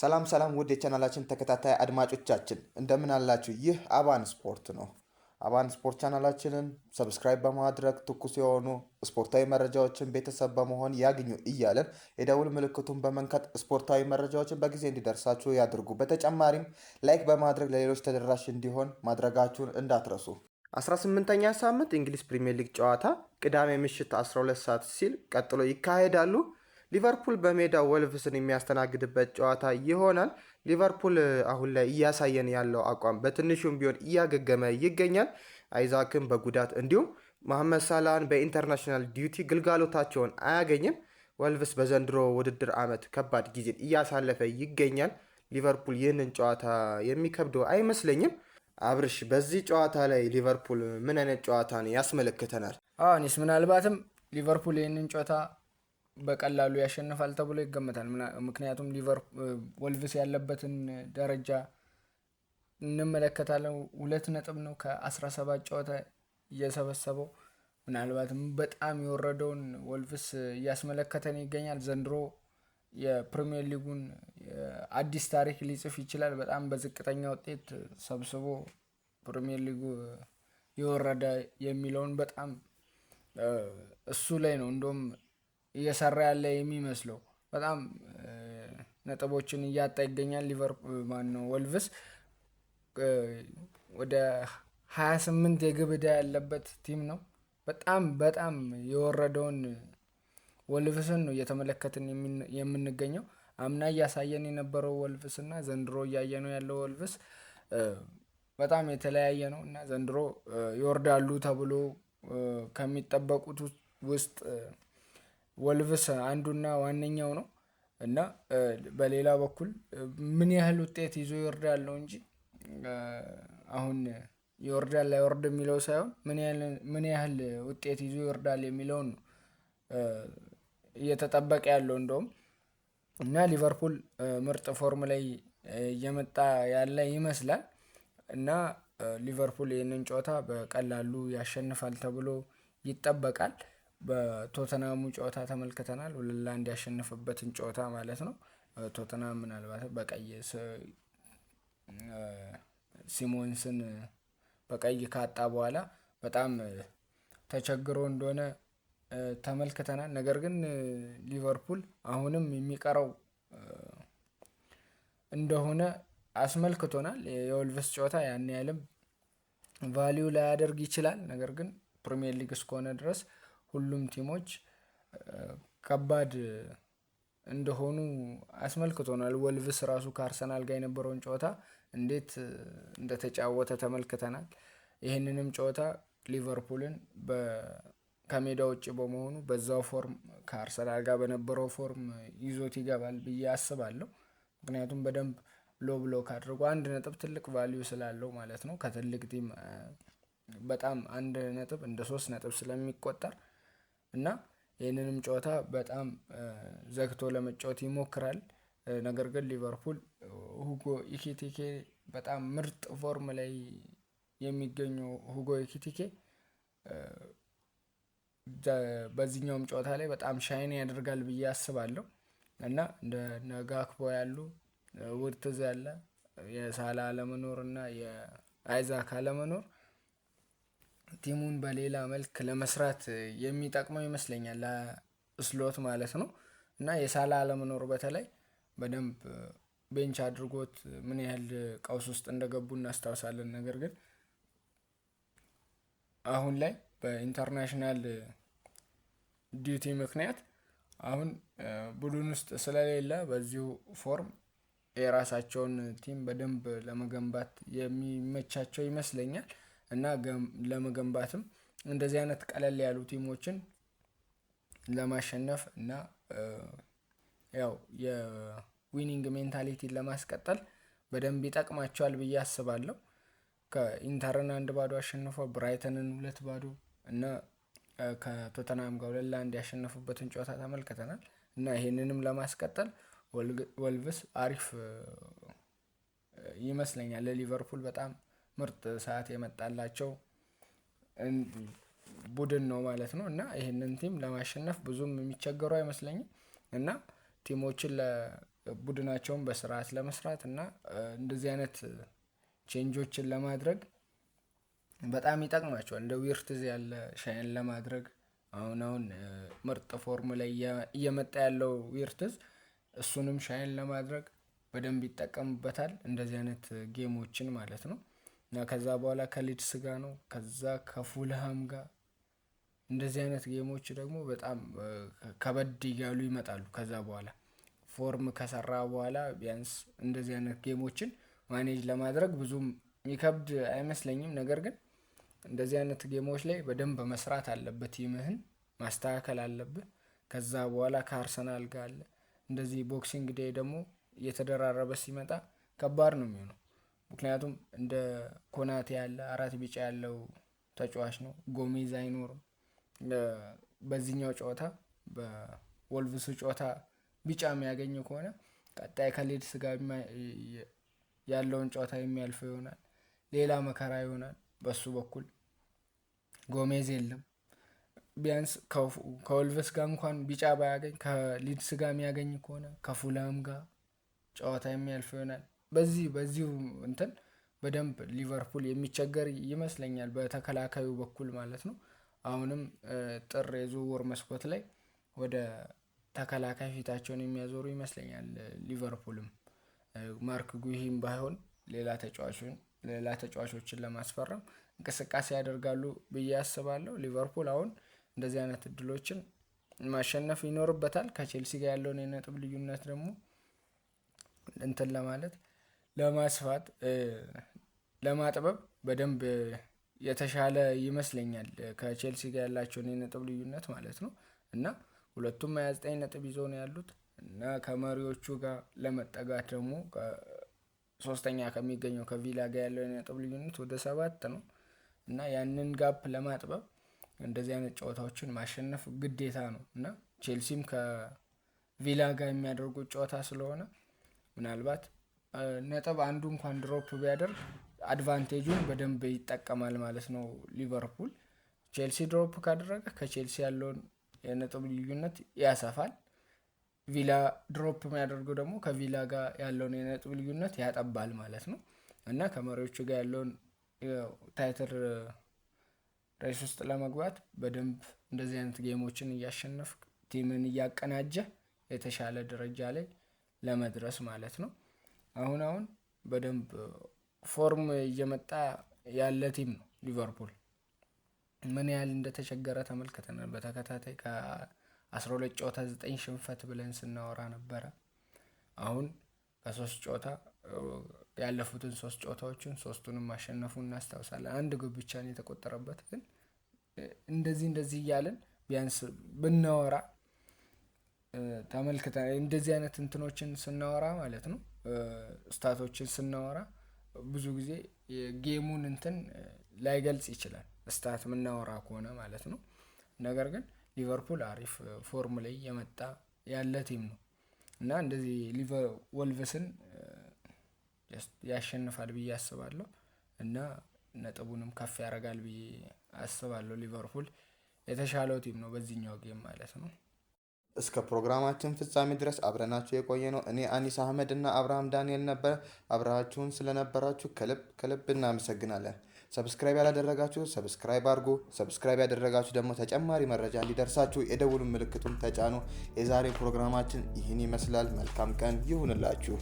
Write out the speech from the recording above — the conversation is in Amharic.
ሰላም ሰላም ውድ የቻናላችን ተከታታይ አድማጮቻችን እንደምን አላችሁ? ይህ አባን ስፖርት ነው። አባን ስፖርት ቻናላችንን ሰብስክራይብ በማድረግ ትኩስ የሆኑ ስፖርታዊ መረጃዎችን ቤተሰብ በመሆን ያግኙ እያለን የደውል ምልክቱን በመንካት ስፖርታዊ መረጃዎችን በጊዜ እንዲደርሳችሁ ያድርጉ። በተጨማሪም ላይክ በማድረግ ለሌሎች ተደራሽ እንዲሆን ማድረጋችሁን እንዳትረሱ። 18ኛ ሳምንት እንግሊዝ ፕሪሚየር ሊግ ጨዋታ ቅዳሜ ምሽት 12 ሰዓት ሲል ቀጥሎ ይካሄዳሉ። ሊቨርፑል በሜዳው ወልቭስን የሚያስተናግድበት ጨዋታ ይሆናል። ሊቨርፑል አሁን ላይ እያሳየን ያለው አቋም በትንሹም ቢሆን እያገገመ ይገኛል። አይዛክን በጉዳት እንዲሁም መሐመድ ሳላህን በኢንተርናሽናል ዲዩቲ ግልጋሎታቸውን አያገኝም። ወልቭስ በዘንድሮ ውድድር ዓመት ከባድ ጊዜን እያሳለፈ ይገኛል። ሊቨርፑል ይህንን ጨዋታ የሚከብደው አይመስለኝም። አብርሽ፣ በዚህ ጨዋታ ላይ ሊቨርፑል ምን አይነት ጨዋታን ያስመለክተናል? እኔስ ምናልባትም ሊቨርፑል ይህንን ጨዋታ በቀላሉ ያሸንፋል ተብሎ ይገመታል። ምክንያቱም ወልቭስ ያለበትን ደረጃ እንመለከታለን። 2 ነጥብ ነው ከ17 ጨዋታ እየሰበሰበው። ምናልባትም በጣም የወረደውን ወልቭስ እያስመለከተን ይገኛል። ዘንድሮ የፕሪሚየር ሊጉን አዲስ ታሪክ ሊጽፍ ይችላል። በጣም በዝቅተኛ ውጤት ሰብስቦ ፕሪሚየር ሊጉ የወረደ የሚለውን በጣም እሱ ላይ ነው እንደውም እየሰራ ያለ የሚመስለው። በጣም ነጥቦችን እያጣ ይገኛል። ወልቭስ ወደ 28 የግብ ዕዳ ያለበት ቲም ነው። በጣም የወረደውን ወልቭስን ነው እየተመለከትን የምንገኘው። አምና እያሳየን የነበረው ወልቭስ እና ዘንድሮ እያየነው ያለው ወልቭስ በጣም የተለያየ ነው እና ዘንድሮ ይወርዳሉ ተብሎ ከሚጠበቁት ውስጥ ወልቭስ አንዱና ዋነኛው ነው እና በሌላ በኩል ምን ያህል ውጤት ይዞ ይወርዳል ነው እንጂ አሁን ይወርዳል አይወርድ የሚለው ሳይሆን ምን ያህል ውጤት ይዞ ይወርዳል የሚለውን ነው እየተጠበቀ ያለው እንደውም። እና ሊቨርፑል ምርጥ ፎርም ላይ እየመጣ ያለ ይመስላል እና ሊቨርፑል ይህንን ጨዋታ በቀላሉ ያሸንፋል ተብሎ ይጠበቃል። በቶተናሙ ጨዋታ ተመልክተናል። 2-1 ያሸነፈበትን ጨዋታ ማለት ነው። ቶተናም ምናልባት በቀይ ሲሞንስን በቀይ ካጣ በኋላ በጣም ተቸግሮ እንደሆነ ተመልክተናል። ነገር ግን ሊቨርፑል አሁንም የሚቀረው እንደሆነ አስመልክቶናል። የወልቭስ ጨዋታ ያን ያህልም ቫሊዩ ላያደርግ ይችላል። ነገር ግን ፕሪሚየር ሊግ እስከሆነ ድረስ ሁሉም ቲሞች ከባድ እንደሆኑ አስመልክቶናል። ወልቭስ ራሱ ከአርሰናል ጋር የነበረውን ጨዋታ እንዴት እንደተጫወተ ተመልክተናል። ይህንንም ጨዋታ ሊቨርፑልን ከሜዳ ውጭ በመሆኑ በዛው ፎርም ከአርሰናል ጋር በነበረው ፎርም ይዞት ይገባል ብዬ አስባለሁ። ምክንያቱም በደንብ ብሎክ አድርጎ 1 ነጥብ ትልቅ ቫሊዩ ስላለው ማለት ነው። ከትልቅ ቲም በጣም 1 ነጥብ እንደ 3 ነጥብ ስለሚቆጠር እና ይህንንም ጨዋታ በጣም ዘግቶ ለመጫወት ይሞክራል። ነገር ግን ሊቨርፑል ሁጎ ኢኪቲኬ በጣም ምርጥ ፎርም ላይ የሚገኘው ሁጎ ኢኪቲኬ በዚህኛውም ጨዋታ ላይ በጣም ሻይን ያደርጋል ብዬ አስባለሁ እና እንደ ነጋክፖ ያሉ ውርትዝ ያለ የሳላ አለመኖር እና የአይዛክ አለመኖር ቲሙን በሌላ መልክ ለመስራት የሚጠቅመው ይመስለኛል ለስሎት ማለት ነው። እና የሳላ አለመኖር በተለይ በደንብ ቤንች አድርጎት ምን ያህል ቀውስ ውስጥ እንደገቡ እናስታውሳለን። ነገር ግን አሁን ላይ በኢንተርናሽናል ዲዩቲ ምክንያት አሁን ቡድን ውስጥ ስለሌለ በዚሁ ፎርም የራሳቸውን ቲም በደንብ ለመገንባት የሚመቻቸው ይመስለኛል እና ለመገንባትም እንደዚህ አይነት ቀለል ያሉ ቲሞችን ለማሸነፍ እና ያው የዊኒንግ ሜንታሊቲን ለማስቀጠል በደንብ ይጠቅማቸዋል ብዬ አስባለሁ። ከኢንተርን 1-0 አሸንፈው ብራይተንን 2-0 እና ከቶተናም ጋር 2-1 ያሸነፉበትን ጨዋታ ተመልክተናል እና ይሄንንም ለማስቀጠል ወልቭስ አሪፍ ይመስለኛል። ለሊቨርፑል በጣም ምርጥ ሰዓት የመጣላቸው ቡድን ነው ማለት ነው እና ይሄንን ቲም ለማሸነፍ ብዙም የሚቸገሩ አይመስለኝም እና ቲሞችን ቡድናቸውን በስርዓት ለመስራት እና እንደዚህ አይነት ቼንጆችን ለማድረግ በጣም ይጠቅማቸዋል። እንደ ዊርትዝ ያለ ሻይን ለማድረግ አሁን ምርጥ ፎርም ላይ እየመጣ ያለው ዊርትዝ እሱንም ሻይን ለማድረግ በደንብ ይጠቀምበታል፣ እንደዚህ አይነት ጌሞችን ማለት ነው። እና ከዛ በኋላ ከሊድስ ጋር ነው፣ ከዛ ከፉልሃም ጋር እንደዚህ አይነት ጌሞች ደግሞ በጣም ከበድ እያሉ ይመጣሉ። ከዛ በኋላ ፎርም ከሰራ በኋላ ቢያንስ እንደዚህ አይነት ጌሞችን ማኔጅ ለማድረግ ብዙም የሚከብድ አይመስለኝም። ነገር ግን እንደዚህ አይነት ጌሞች ላይ በደንብ መስራት አለበት፣ ቲምህን ማስተካከል አለብህ። ከዛ በኋላ ከአርሰናል ጋር አለ እንደዚህ ቦክሲንግ ዴይ ደግሞ እየተደራረበ ሲመጣ ከባድ ነው የሚሆነው። ምክንያቱም እንደ ኮናቴ ያለ 4 ቢጫ ያለው ተጫዋች ነው፣ ጎሜዝ አይኖርም። በዚህኛው ጨዋታ በወልቭሱ ጨዋታ ቢጫ የሚያገኝ ከሆነ ቀጣይ ከሊድስ ጋር ያለውን ጨዋታ የሚያልፈው ይሆናል፣ ሌላ መከራ ይሆናል። በሱ በኩል ጎሜዝ የለም። ቢያንስ ከወልቭስ ጋር እንኳን ቢጫ ባያገኝ ከሊድስ ጋር የሚያገኝ ከሆነ ከፉላም ጋር ጨዋታ የሚያልፈው ይሆናል። በዚሁ እንትን በደንብ ሊቨርፑል የሚቸገር ይመስለኛል፣ በተከላካዩ በኩል ማለት ነው። አሁንም ጥር የዝውውር መስኮት ላይ ወደ ተከላካይ ፊታቸውን የሚያዞሩ ይመስለኛል። ሊቨርፑልም ማርክ ጉሂም ባይሆን ሌላ ተጫዋቾችን ለማስፈረም እንቅስቃሴ ያደርጋሉ ብዬ አስባለሁ። ሊቨርፑል አሁን እንደዚህ አይነት እድሎችን ማሸነፍ ይኖርበታል። ከቼልሲ ጋር ያለውን የነጥብ ልዩነት ደግሞ እንትን ለማለት ለማስፋት ለማጥበብ በደንብ የተሻለ ይመስለኛል፣ ከቼልሲ ጋር ያላቸውን የነጥብ ልዩነት ማለት ነው። እና ሁለቱም 29 ነጥብ ይዘው ነው ያሉት እና ከመሪዎቹ ጋር ለመጠጋት ደግሞ ሶስተኛ ከሚገኘው ከቪላ ጋር ያለው የነጥብ ልዩነት ወደ 7 ነው እና ያንን ጋፕ ለማጥበብ እንደዚህ አይነት ጨዋታዎችን ማሸነፍ ግዴታ ነው እና ቼልሲም ከቪላ ጋር የሚያደርጉት ጨዋታ ስለሆነ ምናልባት ነጥብ አንዱ እንኳን ድሮፕ ቢያደርግ አድቫንቴጁን በደንብ ይጠቀማል ማለት ነው ሊቨርፑል። ቼልሲ ድሮፕ ካደረገ ከቼልሲ ያለውን የነጥብ ልዩነት ያሰፋል። ቪላ ድሮፕ የሚያደርገው ደግሞ ከቪላ ጋር ያለውን የነጥብ ልዩነት ያጠባል ማለት ነው እና ከመሪዎቹ ጋር ያለውን ታይትል ሬስ ውስጥ ለመግባት በደንብ እንደዚህ አይነት ጌሞችን እያሸነፍ ቲምን እያቀናጀ የተሻለ ደረጃ ላይ ለመድረስ ማለት ነው። አሁን በደንብ ፎርም እየመጣ ያለ ቲም ነው ሊቨርፑል። ምን ያህል እንደተቸገረ ተመልክተናል። በተከታታይ ከ12 ጨዋታ 9 ሽንፈት ብለን ስናወራ ነበረ። አሁን ከ3 ጨዋታ ያለፉትን 3 ጨዋታዎችን 3ቱንም ማሸነፉ እናስታውሳለን። 1 ግብ ብቻ ነው የተቆጠረበት። ግን እንደዚህ እያለን ቢያንስ ብናወራ ተመልክተን እንደዚህ አይነት እንትኖችን ስናወራ ማለት ነው ስታቶችን ስናወራ ብዙ ጊዜ የጌሙን እንትን ላይገልጽ ይችላል ስታት ምናወራ ከሆነ ማለት ነው። ነገር ግን ሊቨርፑል አሪፍ ፎርም ላይ የመጣ ያለ ቲም ነው እና እንደዚህ ወልቭስን ያሸንፋል ብዬ አስባለሁ እና ነጥቡንም ከፍ ያደርጋል ብዬ አስባለሁ። ሊቨርፑል የተሻለው ቲም ነው በዚህኛው ጌም ማለት ነው። እስከ ፕሮግራማችን ፍጻሜ ድረስ አብረናችሁ የቆየ ነው እኔ አኒስ አህመድ እና አብርሃም ዳንኤል ነበር። አብራችሁን ስለነበራችሁ ከልብ እናመሰግናለን። ሰብስክራይብ ያላደረጋችሁ ሰብስክራይብ አድርጉ። ሰብስክራይብ ያደረጋችሁ ደግሞ ተጨማሪ መረጃ እንዲደርሳችሁ የደውሉን ምልክቱን ተጫኑ። የዛሬ ፕሮግራማችን ይህን ይመስላል። መልካም ቀን ይሁንላችሁ።